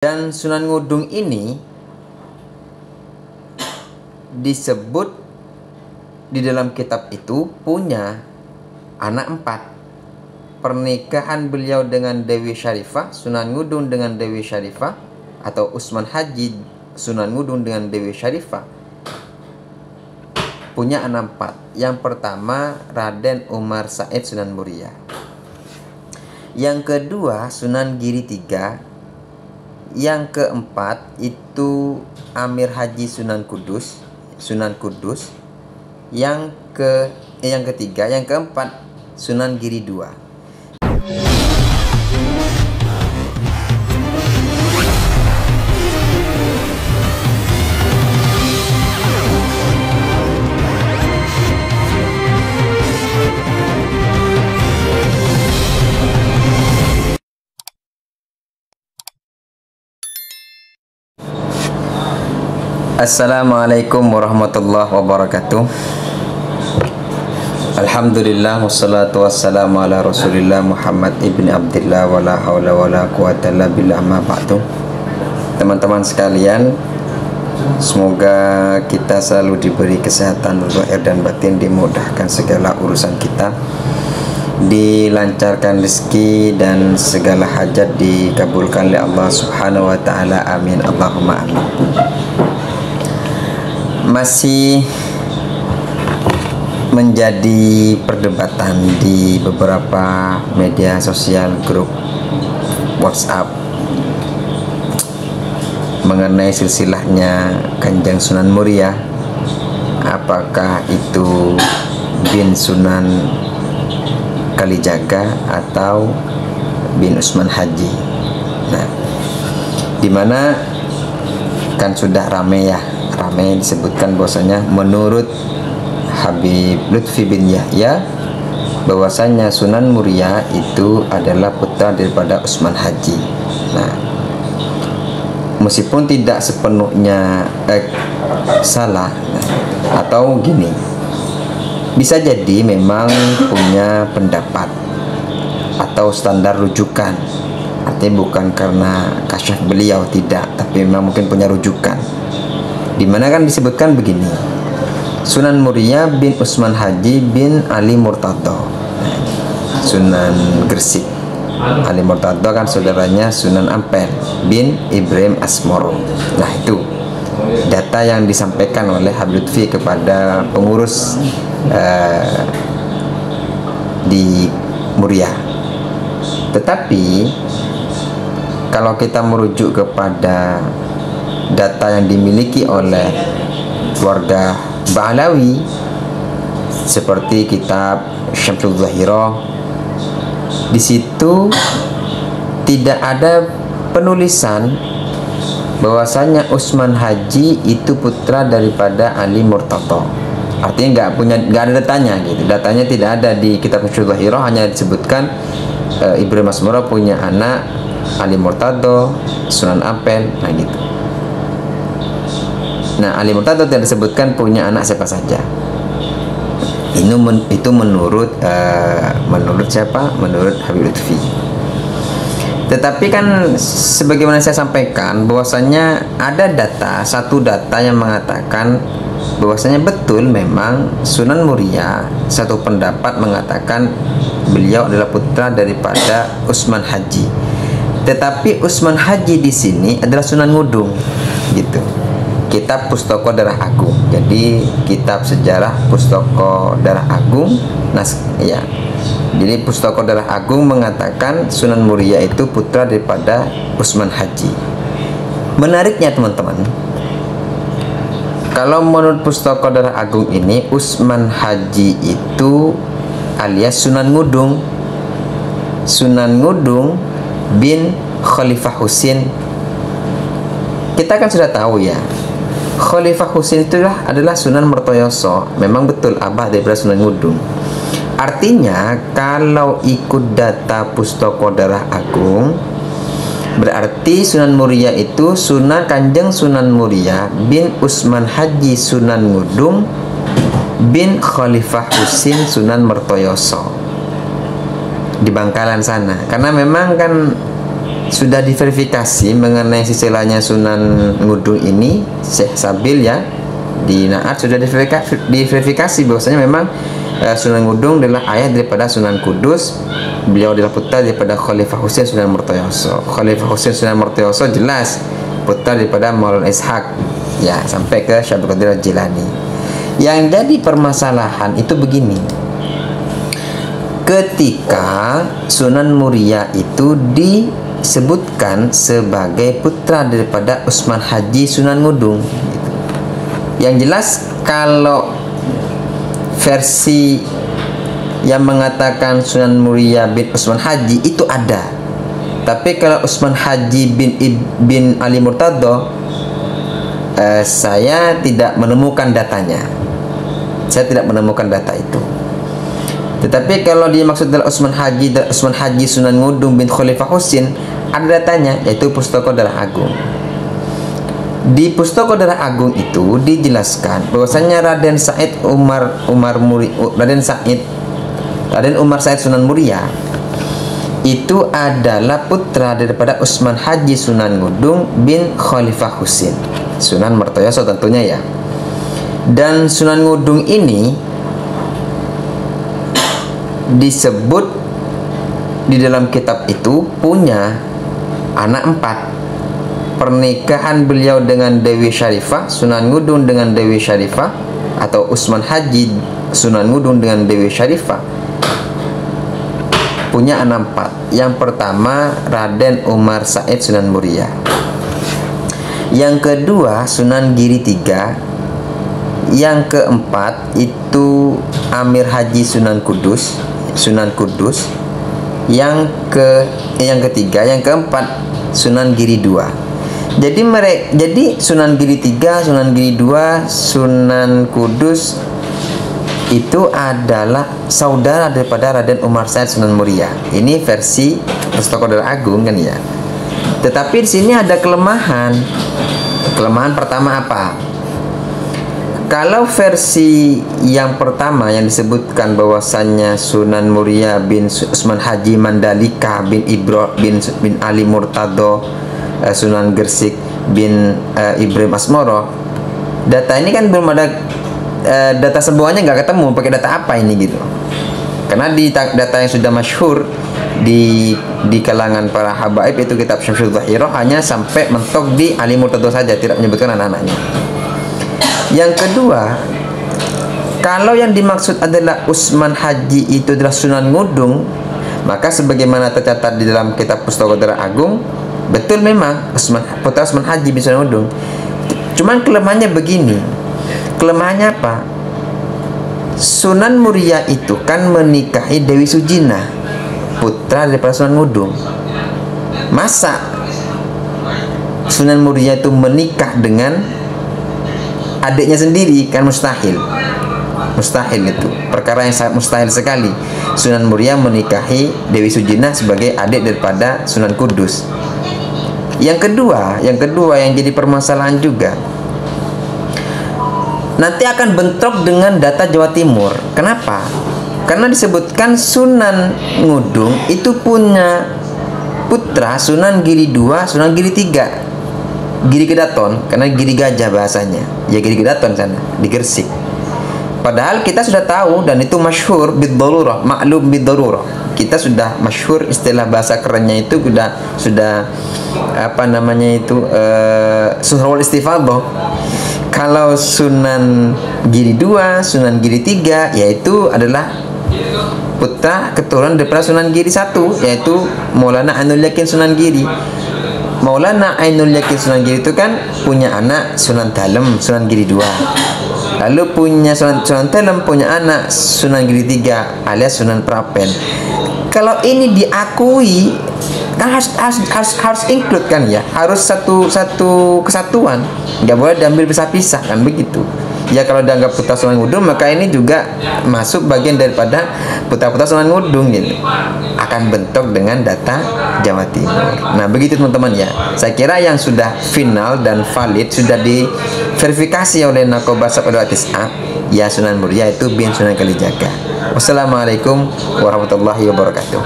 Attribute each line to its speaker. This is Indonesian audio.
Speaker 1: Dan Sunan Ngudung ini disebut di dalam kitab itu punya anak 4. Pernikahan beliau dengan Dewi Syarifah, Sunan Ngudung dengan Dewi Syarifah, atau Usman Haji Sunan Ngudung dengan Dewi Syarifah, punya anak 4. Yang pertama Raden Umar Said Sunan Muria. Yang kedua Sunan Giri III. Yang keempat itu Amir Haji Sunan Kudus. Yang ketiga, yang keempat Sunan Giri II. Assalamualaikum warahmatullahi wabarakatuh. Alhamdulillah wassalatu wassalamu ala Rasulillah Muhammad ibn Abdillah wa la hawla wa la quwata illa billah ma ba'du. Teman-teman sekalian, semoga kita selalu diberi kesehatan zahir dan batin, dimudahkan segala urusan kita, dilancarkan rezeki dan segala hajat dikabulkan oleh Allah Subhanahu wa taala. Amin Allahumma amin. Masih menjadi perdebatan di beberapa media sosial, grup WhatsApp, mengenai silsilahnya Kanjeng Sunan Muria. Apakah itu bin Sunan Kalijaga atau bin Usman Haji? Nah, dimana kan sudah ramai disebutkan bahwasanya menurut Habib Lutfi bin Yahya bahwasanya Sunan Muria itu adalah putra daripada Usman Haji. Nah, meskipun tidak sepenuhnya salah, atau gini, bisa jadi memang punya pendapat atau standar rujukan, artinya bukan karena kasyaf beliau, tidak, tapi memang mungkin punya rujukan. Dimana kan disebutkan begini, Sunan Muria bin Usman Haji bin Ali Murtado, Sunan Gresik. Ali Murtado kan saudaranya Sunan Ampel bin Ibrahim Asmoro. Nah, itu data yang disampaikan oleh Habib Lutfi kepada pengurus di Muria. Tetapi kalau kita merujuk kepada data yang dimiliki oleh keluarga Ba'alawi seperti kitab Syamsul Zahirah, di situ tidak ada penulisan bahwasanya Usman Haji itu putra daripada Ali Murtado. Artinya nggak ada datanya gitu. Datanya tidak ada di kitab Syamsul Zahirah, hanya disebutkan Ibrahim Asmoro punya anak Ali Murtado, Sunan Ampel, nah gitu. Nah, Ali Murtado tidak disebutkan punya anak siapa saja. Itu menurut siapa? Menurut Habib Lutfi. Tetapi kan sebagaimana saya sampaikan bahwasanya ada satu data yang mengatakan bahwasanya betul memang Sunan Muria, satu pendapat mengatakan beliau adalah putra daripada Usman Haji. Tetapi Usman Haji di sini adalah Sunan Ngudung, gitu. Kitab Pustaka Darah Agung. Jadi kitab sejarah Pustaka Darah Agung. Jadi Pustaka Darah Agung mengatakan Sunan Muria itu putra daripada Usman Haji. Menariknya teman-teman, kalau menurut Pustaka Darah Agung ini, Usman Haji itu alias Sunan Ngudung. Sunan Ngudung bin Khalifah Husin. Kita kan sudah tahu ya, Khalifah Husin itu adalah Sunan Mertoyoso. Memang betul abah daripada Sunan Ngudung. Artinya kalau ikut data Pustaka Darah Agung, berarti Sunan Muria itu Kanjeng Sunan Muria bin Usman Haji Sunan Ngudung bin Khalifah Husin Sunan Mertoyoso di Bangkalan sana. Karena memang kan sudah diverifikasi mengenai silsilahnya Sunan Ngudung ini, Syekh Sabil ya, di Naat sudah diverifikasi bahwasanya memang Sunan Ngudung adalah ayah daripada Sunan Kudus. Beliau adalah putra daripada Khalifah Husain Sunan Murtayoso. Khalifah Husain Sunan Murtayoso jelas putra daripada Maulana Ishaq ya, sampai ke Syekh Abdul Qadir Al-Jilani. Yang jadi permasalahan itu begini, ketika Sunan Muria itu disebutkan sebagai putra daripada Utsman Haji Sunan Ngudung. Yang jelas kalau versi yang mengatakan Sunan Muria bin Utsman Haji itu ada, tapi kalau Utsman Haji bin Ali Murtado, saya tidak menemukan datanya. Saya tidak menemukan data itu. Tetapi kalau dimaksud adalah Utsman Haji Sunan Ngudung bin Khalifah Husain, ada datanya, yaitu Pustaka Darah Agung. Di Pustaka Darah Agung itu dijelaskan bahwasanya Raden Umar Said Sunan Muria itu adalah putra daripada Utsman Haji Sunan Ngudung bin Khalifah Husain Sunan Martoyoso tentunya ya. Dan Sunan Ngudung ini disebut di dalam kitab itu punya anak 4. Pernikahan beliau dengan Dewi Syarifah, Sunan Ngudung dengan Dewi Syarifah, atau Utsman Haji Sunan Ngudung dengan Dewi Syarifah, punya anak 4. Yang pertama Raden Umar Said Sunan Muria, yang kedua Sunan Giri III, yang keempat itu Amir Haji Sunan Kudus, yang ketiga, yang keempat Sunan Giri II. Jadi Sunan Giri III, Sunan Giri II, Sunan Kudus itu adalah saudara daripada Raden Umar Said Sunan Muria. Ini versi Pustaka Darah Agung kan ya. Tetapi di sini ada kelemahan. Kelemahan pertama apa? Kalau versi yang pertama yang disebutkan bahwasannya Sunan Muria bin Utsman Haji Mandalika bin Ali Murtado Sunan Gersik bin Ibrahim Asmoro, data ini kan belum ada, data semuanya nggak ketemu, pakai data apa ini gitu. Karena di data yang sudah masyhur di kalangan para habaib itu kitab Syamsul Dhahirah hanya sampai mentok di Ali Murtado saja, tidak menyebutkan anak-anaknya. Yang kedua, kalau yang dimaksud adalah Utsman Haji itu adalah Sunan Ngudung, maka sebagaimana tercatat di dalam kitab Pustaka Darah Agung, betul memang putra Utsman Haji bin Sunan Ngudung. Cuman kelemahannya begini. Kelemahannya apa? Sunan Muria itu kan menikahi Dewi Sujina, putra daripada Sunan Ngudung. Masa Sunan Muria itu menikah dengan adiknya sendiri? Kan mustahil. Mustahil itu. Perkara yang sangat mustahil sekali. Sunan Muria menikahi Dewi Sujina sebagai adik daripada Sunan Kudus. Yang kedua yang jadi permasalahan juga, nanti akan bentrok dengan data Jawa Timur. Kenapa? Karena disebutkan Sunan Ngudung itu punya putra Sunan Giri II, Sunan Giri III, Giri Kedaton, karena Giri Gajah bahasanya ya, Giri Kedaton sana di Gersik. Padahal kita sudah tahu dan itu masyhur bid-darurah, maklum bid-darurah. Kita sudah masyhur istilah bahasa kerennya itu sudah apa namanya itu suhrawal istifadhah. Kalau Sunan Giri II, Sunan Giri III yaitu adalah putra keturunan daripada Sunan Giri I, yaitu Maulana Ainul Yakin Sunan Giri. Maulana Ainul Yakin Sunan Giri itu kan punya anak Sunan Dalem, Sunan Giri II. Lalu punya Sunan Dalem punya anak Sunan Giri III alias Sunan Prapen. Kalau ini diakui kan harus include kan ya, harus satu kesatuan, nggak boleh diambil pisah-pisah kan begitu. Ya kalau dianggap putra Sunan Ngudung maka ini juga masuk bagian daripada putra-putra Sunan Ngudung gitu. Akan bentrok dengan data Jawa Timur. Nah begitu teman-teman ya. Saya kira yang sudah final dan valid sudah diverifikasi oleh Naqobah Sab'ul Tis'ah ya, Sunan Muria itu bin Sunan Kalijaga. Wassalamualaikum warahmatullahi wabarakatuh.